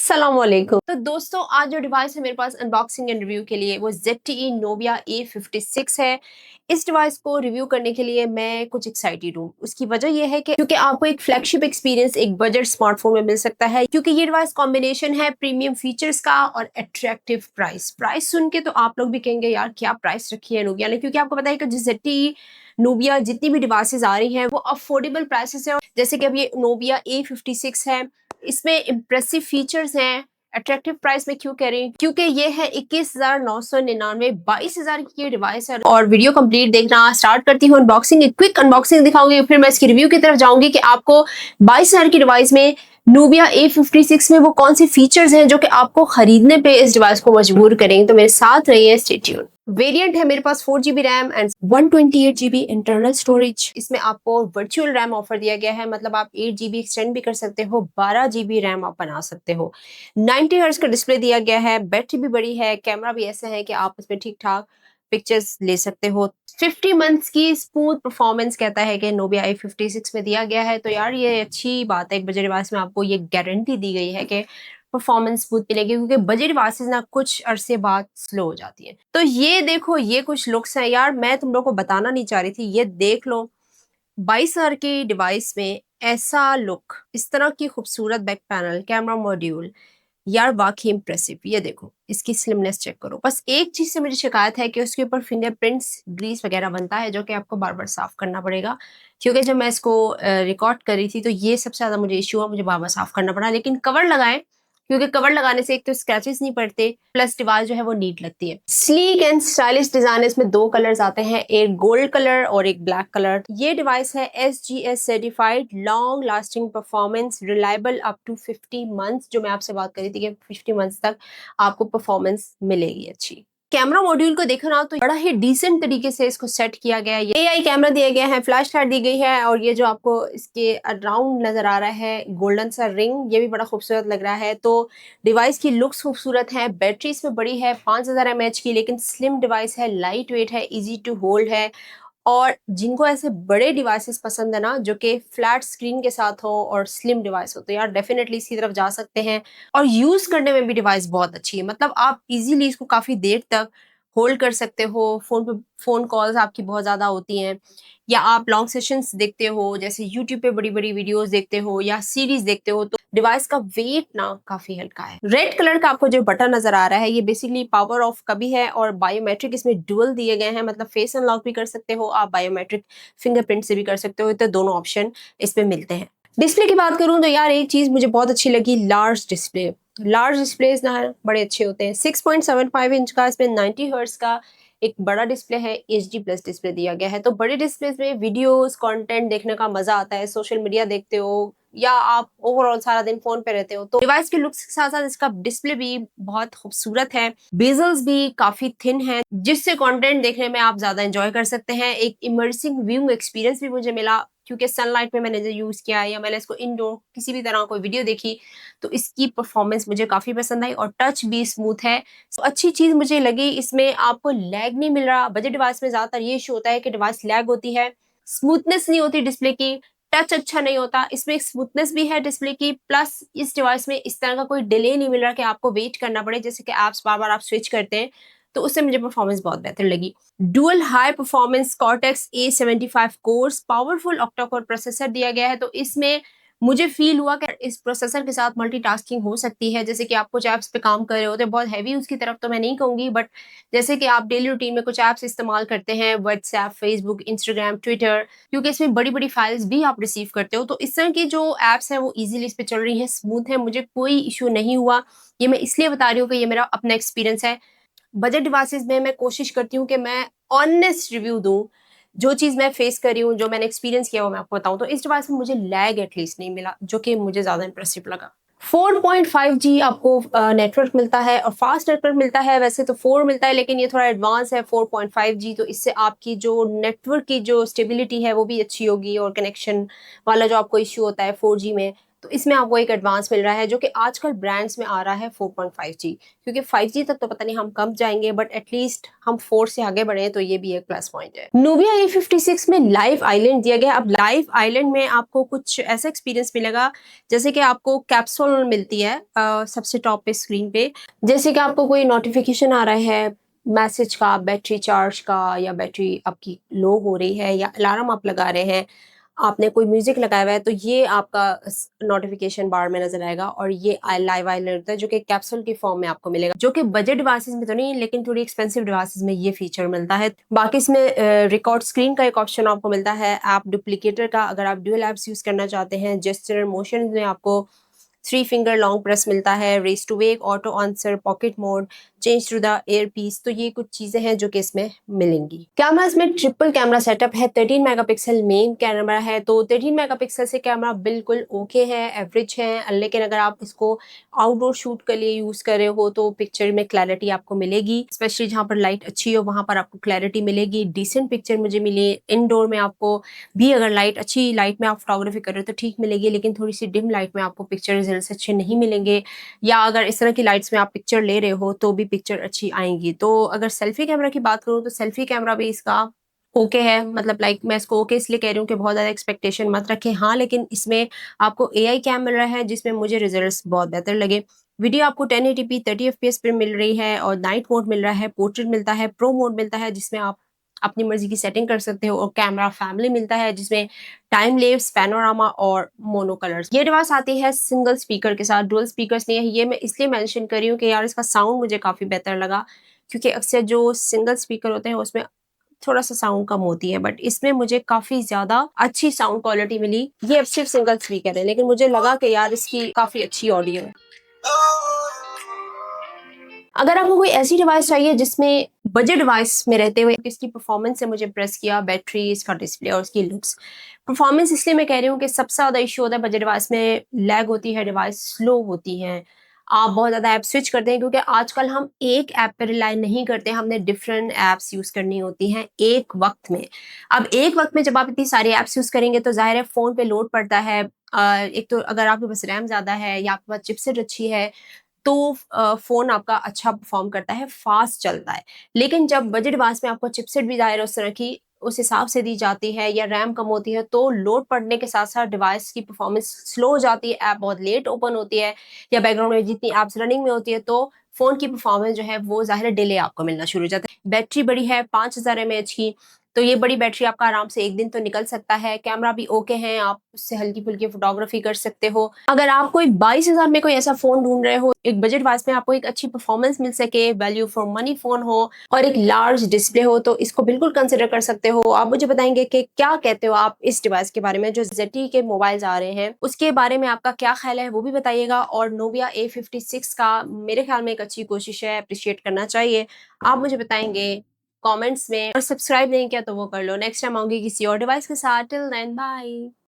अस्सलामुअलैकुम। तो दोस्तों आज जो डिवाइस है मेरे पास अनबॉक्सिंग एंड रिव्यू के लिए वो ZTE Nubia A56 है। इस डिवाइस को रिव्यू करने के लिए मैं कुछ एक्साइटेड हूँ। उसकी वजह यह है कि क्योंकि आपको एक फ्लैगशिप एक्सपीरियंस एक बजट स्मार्टफोन में मिल सकता है, क्योंकि ये डिवाइस कॉम्बिनेशन है प्रीमियम फीचर्स का और अट्रैक्टिव प्राइस। प्राइस सुन के तो आप लोग भी कहेंगे यार क्या प्राइस रखी है नूबिया ने, क्योंकि आपको पता है कि जो ZTE नूबिया जितनी भी डिवाइसेस आ रही हैं वो अफोर्डेबल प्राइसेस है। जैसे कि अब ये Nubia A56 है, इसमें इम्प्रेसिव फीचर्स हैं। अट्रैक्टिव प्राइस में क्यों कह रही हूँ, क्योंकि ये है 21,999, 22,000 की ये डिवाइस है। और वीडियो कंप्लीट देखना स्टार्ट करती हूँ। अनबॉक्सिंग एक क्विक अनबॉक्सिंग दिखाऊंगी, फिर मैं इसकी रिव्यू की तरफ जाऊंगी कि आपको 22,000 की डिवाइस में Nubia A56 में वो कौन से फीचर्स हैं जो कि आपको खरीदने पे इस डिवाइस को मजबूर करेंगे। तो मेरे साथ रहिए, स्टे ट्यून्ड। वेरिएंट है मेरे पास 4GB RAM and 128GB internal storage. इसमें आपको वर्चुअल रैम ऑफर दिया गया है, मतलब आप 8GB एक्सटेंड भी कर सकते हो, 12GB रैम आप बना सकते हो। 90 हर्ट्ज का डिस्प्ले दिया गया है, बैटरी भी बड़ी है, कैमरा भी ऐसा है कि आप इसमें ठीक ठाक पिक्चर्स ले सकते हो। 50 मंथ्स की स्मूथ परफॉर्मेंस कहता है कि Nubia A56 में दिया गया है। तो यार ये अच्छी बात है, एक बजट डिवाइस में आपको ये गारंटी दी गई है कि परफॉर्मेंस स्मूथ मिलेगी, क्योंकि बजट डिवाइसेस ना कुछ अरसे बाद स्लो हो जाती है। तो ये देखो, ये कुछ लुक्स हैं यार, मैं तुम लोग को बताना नहीं चाह रही थी, ये देख लो। 22,000 की डिवाइस में ऐसा लुक, इस तरह की खूबसूरत बैक पैनल, कैमरा मॉड्यूल, यार वाकई इंप्रेसिव। ये देखो, इसकी स्लिमनेस चेक करो। बस एक चीज से मुझे शिकायत है कि उसके ऊपर फिंगरप्रिंट्स ग्रीस वगैरह बनता है, जो कि आपको बार बार साफ करना पड़ेगा। क्योंकि जब मैं इसको रिकॉर्ड कर रही थी तो ये सबसे ज्यादा मुझे इश्यू हुआ, मुझे बार बार साफ करना पड़ा। लेकिन कवर लगाएं, क्योंकि कवर लगाने से एक तो स्क्रैचेस नहीं पड़ते, प्लस डिवाइस जो है वो नीट लगती है। स्लीक एंड स्टाइलिश डिजाइन है। इसमें दो कलर्स आते हैं, एक गोल्ड कलर और एक ब्लैक कलर। ये डिवाइस है SGS certified, long lasting performance, reliable up to 50 months, जो मैं आपसे बात करी थी कि 50 मंथ्स तक आपको परफॉर्मेंस मिलेगी अच्छी। कैमरा मॉड्यूल को देखो ना तो बड़ा ही डिसेंट तरीके से इसको सेट किया गया है। AI कैमरा दिया गया है, फ्लैश लाइट दी गई है, और ये जो आपको इसके अराउंड नजर आ रहा है गोल्डन सा रिंग, ये भी बड़ा खूबसूरत लग रहा है। तो डिवाइस की लुक्स खूबसूरत है। बैटरी इसमें बड़ी है 5000 mAh की, लेकिन स्लिम डिवाइस है, लाइट वेट है, इजी टू होल्ड है। और जिनको ऐसे बड़े डिवाइसेस पसंद है ना, जो कि फ्लैट स्क्रीन के साथ हो और स्लिम डिवाइस हो, तो यार डेफिनेटली इसकी तरफ जा सकते हैं। और यूज करने में भी डिवाइस बहुत अच्छी है, मतलब आप इजीली इसको काफी देर तक होल्ड कर सकते हो। फोन पे फोन कॉल्स आपकी बहुत ज्यादा होती हैं, या आप लॉन्ग सेशंस देखते हो, जैसे यूट्यूब पे बड़ी बड़ी वीडियोस देखते हो या सीरीज देखते हो, तो डिवाइस का वेट ना काफी हल्का है। रेड कलर का आपको जो बटन नजर आ रहा है, ये बेसिकली पावर ऑफ का भी है, और बायोमेट्रिक इसमें डुअल दिए गए हैं, मतलब फेस अनलॉक भी कर सकते हो आप, बायोमेट्रिक फिंगरप्रिंट से भी कर सकते हो। तो दोनों ऑप्शन इसमें मिलते हैं। डिस्प्ले की बात करूं तो यार एक चीज मुझे बहुत अच्छी लगी, लार्ज डिस्प्ले। लार्ज डिस्प्लेज ना बड़े अच्छे होते हैं। 6.75 इंच का, इसमें 90 हर्ट्ज का एक बड़ा डिस्प्ले है, HD प्लस डिस्प्ले दिया गया है। तो बड़े डिस्प्ले में वीडियोस कंटेंट देखने का मजा आता है, सोशल मीडिया देखते हो या आप ओवरऑल सारा दिन फोन पे रहते हो, तो डिवाइस के लुक्स के साथ साथ इसका डिस्प्ले भी बहुत खूबसूरत है। बेजल्स भी काफी थिन है, जिससे कंटेंट देखने में आप ज्यादा एंजॉय कर सकते हैं। एक इमर्सिंग व्यू एक्सपीरियंस भी मुझे मिला, क्योंकि सनलाइट में मैंने जो यूज किया या मैंने इसको इंडोर किसी भी तरह कोई वीडियो देखी, तो इसकी परफॉर्मेंस मुझे काफी पसंद आई, और टच भी स्मूथ है। तो अच्छी चीज मुझे लगी, इसमें आपको लैग नहीं मिल रहा। बजट डिवाइस में ज्यादातर ये इशू होता है कि डिवाइस लैग होती है, स्मूथनेस नहीं होती डिस्प्ले की, टच अच्छा नहीं होता। इसमें एक स्मूथनेस भी है डिस्प्ले की, प्लस इस डिवाइस में इस तरह का कोई डिले नहीं मिल रहा कि आपको वेट करना पड़े, जैसे कि एप्स बार बार आप स्विच करते हैं, तो उससे मुझे परफॉर्मेंस बहुत बेहतर लगी। Dual high performance cortex A75 course powerful octa core processor दिया गया है। तो इसमें मुझे फील हुआ कि इस प्रोसेसर के साथ मल्टीटास्किंग हो सकती है, जैसे कि आप कुछ ऐप्स पे काम कर रहे होते हैं, बहुत हैवी उसकी तरफ तो मैं नहीं कहूंगी, बट जैसे कि आप डेली रूटीन में कुछ ऐप्स इस्तेमाल करते हैं, व्हाट्सएप, फेसबुक, इंस्टाग्राम, ट्विटर, क्योंकि इसमें बड़ी बड़ी फाइल्स भी आप रिसीव करते हो, तो इस तरह की जो एप्स हैं वो इजीली इस पे चल रही है, स्मूथ है, मुझे कोई इशू नहीं हुआ। ये मैं इसलिए बता रही हूँ कि ये मेरा अपना एक्सपीरियंस है। बजट डिवाइसेस में मैं कोशिश करती हूँ कि मैं ऑनेस्ट रिव्यू दूं, जो चीज मैं फेस कर रही हूँ, जो मैंने एक्सपीरियंस किया वो मैं आपको बताऊं। तो इस डिवाइस में मुझे लैग एटलीस्ट नहीं मिला, जो कि मुझे ज्यादा इंप्रेसिव लगा। 4.5G आपको नेटवर्क मिलता है, और फास्ट नेटवर्क मिलता है। वैसे तो 4 मिलता है, लेकिन ये थोड़ा एडवांस है 4.5G, तो इससे आपकी जो नेटवर्क की जो स्टेबिलिटी है वो भी अच्छी होगी, और कनेक्शन वाला जो आपको इश्यू होता है 4G में तो इसमें आपको एक एडवांस मिल रहा है जो कि आजकल ब्रांड्स में आ रहा है 4.5G, क्योंकि 5G तक तो पता नहीं हम कब जाएंगे, बट एटलीस्ट हम 4 से आगे बढ़े तो ये भी एक प्लस पॉइंट है। नूबिया A56 में लाइव आइलैंड दिया गया। अब लाइव आइलैंड में आपको कुछ ऐसा एक्सपीरियंस मिलेगा जैसे कि आपको कैप्सूल मिलती है सबसे टॉप पे स्क्रीन पे, जैसे कि आपको कोई नोटिफिकेशन आ रहा है मैसेज का, बैटरी चार्ज का, या बैटरी आपकी लो हो रही है, या अलार्म आप लगा रहे हैं, आपने कोई म्यूजिक लगाया हुआ है, तो ये आपका नोटिफिकेशन बार में नजर आएगा। और ये लाइव आइलैंड होता है जो कि कैप्सूल की फॉर्म में आपको मिलेगा, जो कि बजट डिवाइसेस में तो नहीं लेकिन थोड़ी एक्सपेंसिव डिवाइसेस में ये फीचर मिलता है। बाकी इसमें रिकॉर्ड स्क्रीन का एक ऑप्शन आपको मिलता है, ऐप डुप्लीकेटर का, अगर आप ड्यूअल एप्स यूज करना चाहते हैं। जेस्चर मोशन में आपको 3 फिंगर लॉन्ग प्रेस मिलता है, raise to wake, auto answer, pocket mode, change to the earpiece. तो ये कुछ चीजें हैं जो कि इसमें मिलेंगी। कैमरा इसमें ट्रिपल कैमरा सेटअप है, 13 मेगापिक्सल मेन कैमरा है, तो 13 मेगापिक्सल से कैमरा बिल्कुल ओके है, एवरेज है। लेकिन अगर आप इसको आउटडोर शूट के लिए यूज कर रहे हो तो पिक्चर में क्लैरिटी आपको मिलेगी, स्पेशली जहाँ पर लाइट अच्छी हो वहां पर आपको क्लैरिटी मिलेगी। डिसेंट पिक्चर मुझे मिली। इनडोर में आपको भी अगर लाइट अच्छी लाइट में आप फोटोग्राफी कर रहे हो तो ठीक मिलेगी, लेकिन थोड़ी सी डिम लाइट में आपको पिक्चर रिजल्ट्स अच्छे नहीं मिलेंगे। या अगर इस तरह की लाइट्स में आप पिक्चर ले रहे हो तो भी पिक्चर अच्छी आएंगी। तो अगर सेल्फी कैमरा की बात करूँ तो सेल्फी कैमरा भी इसका ओके है, मतलब लाइक मैं इसको ओके इसलिए कह रही हूँ कि बहुत ज्यादा एक्सपेक्टेशन मत रखें। हाँ, लेकिन इसमें आपको AI कैम मिल रहा है जिसमें मुझे रिजल्ट्स बहुत बेहतर लगे। वीडियो आपको 1080p 30 FPS पर मिल रही है, और नाइट मोड मिल रहा है, पोर्ट्रेट मिलता है, प्रो मोड मिलता है जिसमें आप अपनी मर्जी की सेटिंग कर सकते हो, और कैमरा फैमिली मिलता है जिसमें टाइम लेप्स, पैनोरामा और मोनो कलर्स। ये डिवाइस आती है सिंगल स्पीकर के साथ, डुअल स्पीकर्स नहीं है। ये मैं इसलिए मेंशन कर रही हूँ कि यार इसका साउंड मुझे काफी बेहतर लगा, क्योंकि अक्सर जो सिंगल स्पीकर होते हैं उसमें थोड़ा सा साउंड कम होती है, बट इसमें मुझे काफी ज्यादा अच्छी साउंड क्वालिटी मिली। ये अब सिर्फ सिंगल स्पीकर है, लेकिन मुझे लगा कि यार इसकी काफी अच्छी ऑडियो है। अगर आपको कोई ऐसी डिवाइस चाहिए जिसमें बजट डिवाइस में रहते हुए इसकी परफॉर्मेंस से मुझे इम्प्रेस किया, बैटरी, इसका डिस्प्ले और इसकी लुक्स। परफॉर्मेंस इसलिए मैं कह रही हूँ कि सबसे ज़्यादा इश्यू होता है बजट डिवाइस में, लैग होती है, डिवाइस स्लो होती है, आप बहुत ज़्यादा ऐप स्विच करते हैं, क्योंकि आजकल हम एक ऐप पर रिलाई नहीं करते, हमने डिफरेंट ऐप्स यूज़ करनी होती हैं एक वक्त में। अब एक वक्त में जब आप इतनी सारी ऐप्स यूज़ करेंगे तो ज़ाहिर है फ़ोन पे लोड पड़ता है। एक तो अगर आपके पास रैम ज़्यादा है या आपके पास चिपसेट अच्छी है तो फ़ोन आपका अच्छा परफ़ॉर्म करता है, फ़ास्ट चलता है। लेकिन जब बजट डिवाइस में आपको चिपसेट भी ज़ाहिर है उस तरह की उस हिसाब से दी जाती है, या रैम कम होती है, तो लोड पड़ने के साथ-साथ डिवाइस की परफ़ॉर्मेंस स्लो हो जाती है, ऐप बहुत लेट ओपन होती है, या बैकग्राउंड में जितनी ऐप्स रनिंग में होती है, तो फ़ोन की परफ़ॉर्मेंस जो है वो ज़ाहिर है डिले आपको मिलना शुरू हो जाता है। बैटरी बड़ी है 5000 एमएएच की, तो ये बड़ी बैटरी आपका आराम से 1 दिन तो निकल सकता है। कैमरा भी ओके है, आप उससे हल्की-फुल्की फ़ोटोग्राफ़ी कर सकते हो। अगर आप कोई 22,000 में कोई ऐसा फ़ोन ढूँढ रहे हो, एक बजट डिवाइस में आपको एक अच्छी परफ़ॉर्मेंस मिल सके, वैल्यू फॉर मनी फ़ोन हो और एक लार्ज डिस्प्ले हो, तो इसको बिल्कुल कंसिडर कर सकते हो। आप मुझे बताएँगे कि क्या कहते हो आप इस डिवाइस के बारे में, जो ZTE के मोबाइल्स आ रहे हैं, उसके बारे में आपका क्या ख़्याल है वो भी बताइएगा। और नोविया A56 का मेरे ख़्याल में एक अच्छी कोशिश है, एप्रिशिएट करना चाहिए। आप मुझे बताएँगे कमेंट्स में, और सब्सक्राइब नहीं किया तो वो कर लो। नेक्स्ट टाइम आऊँगी किसी और डिवाइस के साथ। Till then bye.